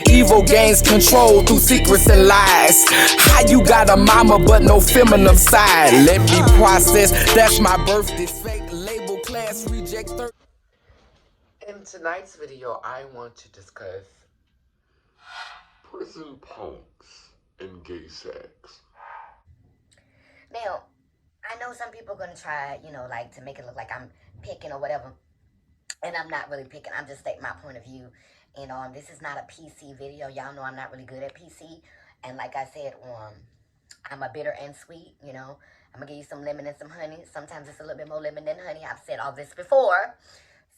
Evil gains control through secrets and lies. How you got a mama but no feminine side? Let me process, that's my birth. This fake label class reject. In tonight's video, I want to discuss prison punks and gay sex. Now, I know some people are going to try, like to make it look like I'm picking or whatever. And I'm not really picking. I'm just stating my point of view. And this is not a PC video. Y'all know I'm not really good at PC. And like I said, I'm a bitter and sweet, I'm going to give you some lemon and some honey. Sometimes it's a little bit more lemon than honey. I've said all this before.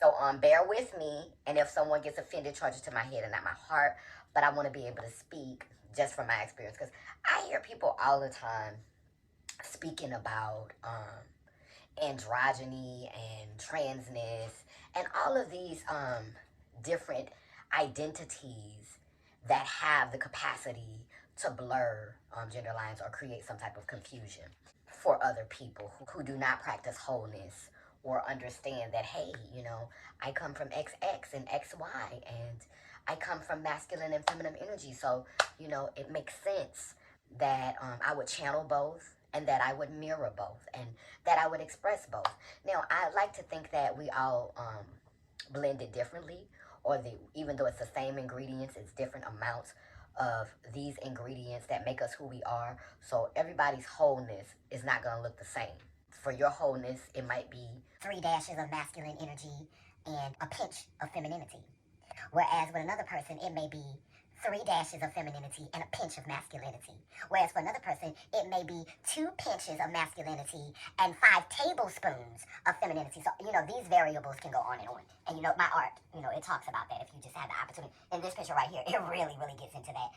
So bear with me. And if someone gets offended, charge it to my head and not my heart. But I want to be able to speak just from my experience. Because I hear people all the time speaking about androgyny and transness and all of these different identities that have the capacity to blur gender lines or create some type of confusion for other people who do not practice wholeness or understand that, hey, I come from XX and XY and I come from masculine and feminine energy. So, it makes sense that I would channel both and that I would mirror both and that I would express both. Now, I like to think that we all blend it differently, or even though it's the same ingredients, it's different amounts of these ingredients that make us who we are. So everybody's wholeness is not going to look the same. For your wholeness, it might be 3 dashes of masculine energy and a pinch of femininity. Whereas with another person, it may be 3 dashes of femininity and a pinch of masculinity. Whereas for another person, it may be 2 pinches of masculinity and 5 tablespoons of femininity. So, these variables can go on and on. And, my art, it talks about that if you just have the opportunity. In this picture right here, it really, really gets into that.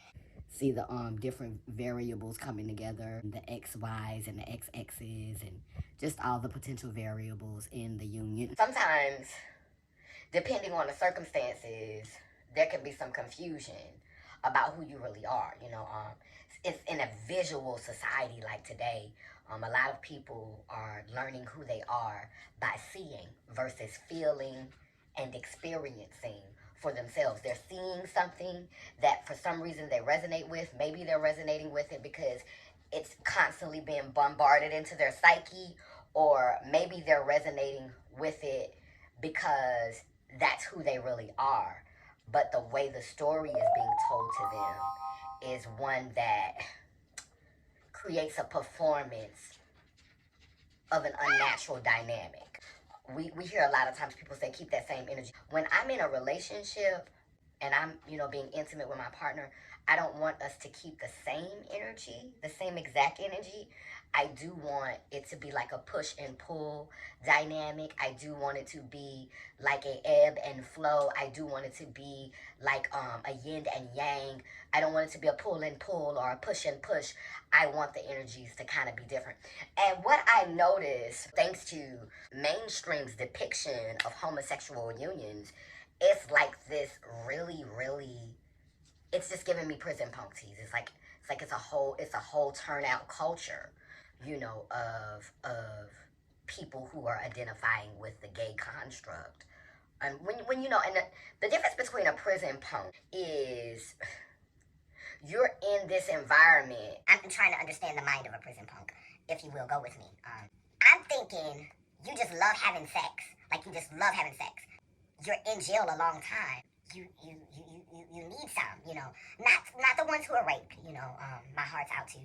See the different variables coming together, the XYs and the XXs, and just all the potential variables in the union. Sometimes, depending on the circumstances, there can be some confusion about who you really are. It's in a visual society like today. A lot of people are learning who they are by seeing versus feeling and experiencing for themselves. They're seeing something that for some reason they resonate with. Maybe they're resonating with it because it's constantly being bombarded into their psyche, or maybe they're resonating with it because that's who they really are. But the way the story is being told to them is one that creates a performance of an unnatural dynamic. We hear a lot of times people say, keep that same energy. When I'm in a relationship and I'm, being intimate with my partner, I don't want us to keep the same energy, the same exact energy. I do want it to be like a push and pull dynamic. I do want it to be like a ebb and flow. I do want it to be like a yin and yang. I don't want it to be a pull and pull or a push and push. I want the energies to kind of be different. And what I noticed, thanks to mainstream's depiction of homosexual unions, it's like this really, really, it's just giving me prison punk tease. It's a whole turnout culture, of people who are identifying with the gay construct. And when and the difference between a prison punk is you're in this environment. I'm trying to understand the mind of a prison punk, if you will, go with me. I'm thinking you just love having sex. Like, you just love having sex. You're in jail a long time. You need some, not the ones who are raped, my heart's out to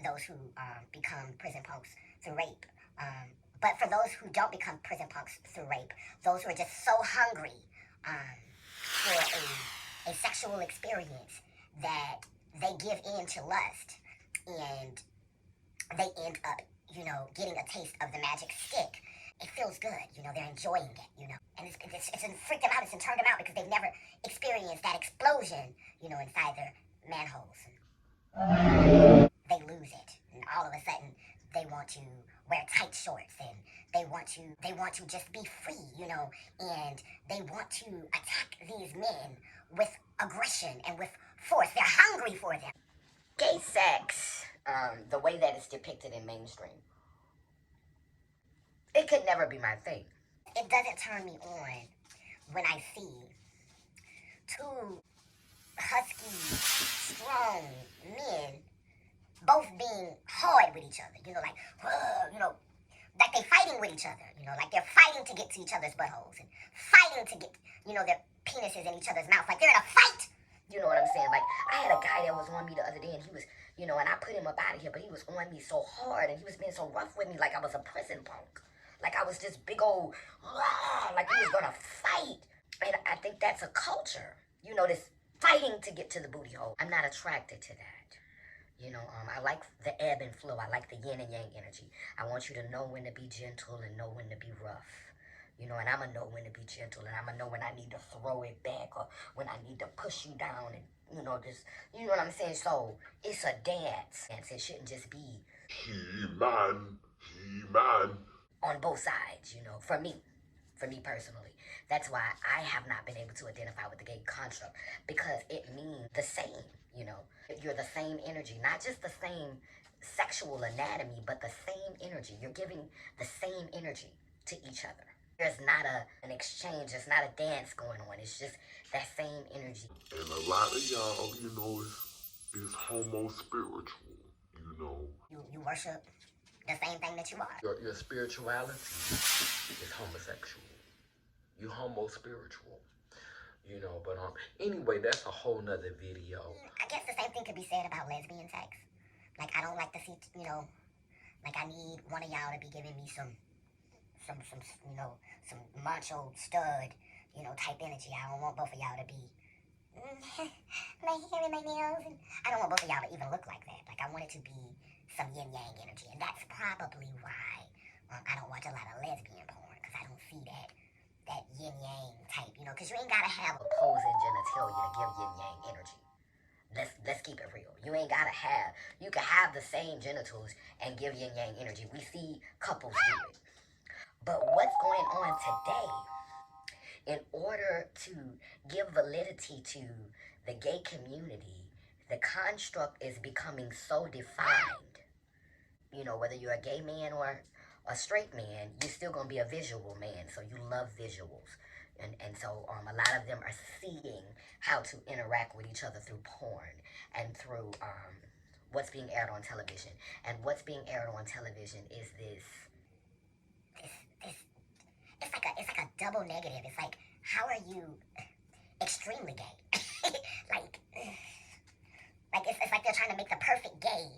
those who become prison punks through rape. But for those who don't become prison punks through rape, those who are just so hungry for a sexual experience that they give in to lust, and they end up, getting a taste of the magic stick. It feels good, they're enjoying it, and it's freaked them out, it's turned them out because they've never experienced that explosion, inside their manholes. And they lose it, and all of a sudden they want to wear tight shorts, and they want to just be free, and they want to attack these men with aggression and with force. They're hungry for them. Gay sex, the way that it's depicted in mainstream, it could never be my thing. It doesn't turn me on when I see two husky, strong men both being hard with each other. You know, like, like they fighting with each other. You know, like they're fighting to get to each other's buttholes and fighting to get, their penises in each other's mouth. Like they're in a fight. You know what I'm saying? Like, I had a guy that was on me the other day, and he was, and I put him up out of here, but he was on me so hard, and he was being so rough with me, like I was a prison punk. Like I was this big old, like we was gonna fight. And I think that's a culture, this fighting to get to the booty hole. I'm not attracted to that. I like the ebb and flow. I like the yin and yang energy. I want you to know when to be gentle and know when to be rough. And I'm going to know when to be gentle, and I'm going to know when I need to throw it back or when I need to push you down and, just, you know what I'm saying? So it's a dance. And it shouldn't just be He-Man. On both sides, for me personally. That's why I have not been able to identify with the gay construct, because it means the same, You're the same energy, not just the same sexual anatomy, but the same energy. You're giving the same energy to each other. There's not an exchange, there's not a dance going on. It's just that same energy. And a lot of y'all, is homo spiritual, You worship the same thing that you are. Your spirituality is homosexual. You homo spiritual. But anyway, that's a whole nother video. I guess the same thing could be said about lesbian sex. Like, I don't like to see, like I need one of y'all to be giving me some macho stud, type energy. I don't want both of y'all to be my hair and my nails. And I don't want both of y'all to even look like that. Like, I want it to be some yin-yang energy. And that's probably why I don't watch a lot of lesbian porn, because I don't see that yin-yang type, because you ain't gotta have opposing genitalia to give yin-yang energy. Let's keep it real. You ain't gotta have, you can have the same genitals and give yin-yang energy. We see couples do it. But what's going on today, in order to give validity to the gay community, the construct is becoming so defined. Whether you're a gay man or a straight man, you're still going to be a visual man, so you love visuals. And so a lot of them are seeing how to interact with each other through porn and through what's being aired on television. And what's being aired on television is it's like a double negative. It's like, how are you extremely gay? like it's like they're trying to make the perfect gay,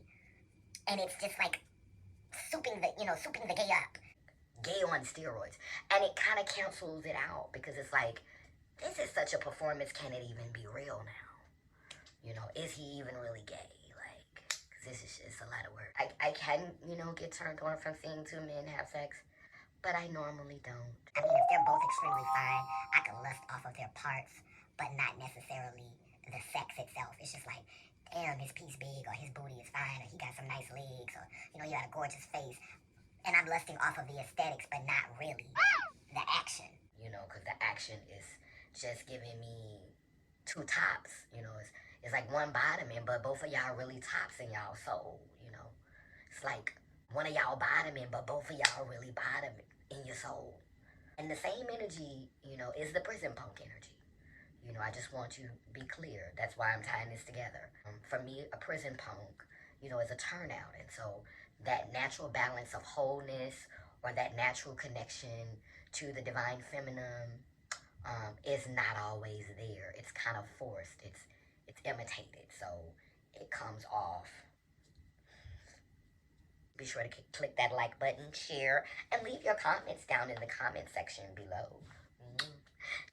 and it's just like souping the gay up. Gay on steroids. And it kind of cancels it out, because it's like, this is such a performance, can it even be real now? Is he even really gay? Like, because this is just a lot of work. I can, get turned on from seeing two men have sex, but I normally don't. I mean, if they're both extremely fine, I can lust off of their parts, but not necessarily the sex itself. It's just like, damn, his piece big, or his booty is fine, or he got some nice legs, or, you got a gorgeous face. And I'm lusting off of the aesthetics, but not really the action. Because the action is just giving me two tops. It's like one bottoming, but both of y'all really tops in y'all soul, It's like one of y'all bottoming, but both of y'all really bottom in your soul. And the same energy, is the prison punk energy. I just want to be clear. That's why I'm tying this together. For me, a prison punk, is a turnout. And so that natural balance of wholeness, or that natural connection to the divine feminine, is not always there. It's kind of forced. It's imitated. So it comes off. Be sure to click that like button, share, and leave your comments down in the comment section below.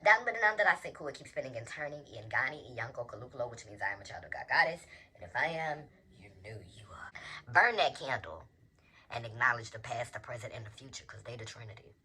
Down below that I say cool, keep spinning and turning. Iangani, Iyanko, Kalukalo, which means I am a child of God Goddess. And if I am, you know you are. Burn that candle and acknowledge the past, the present, and the future, because they the Trinity.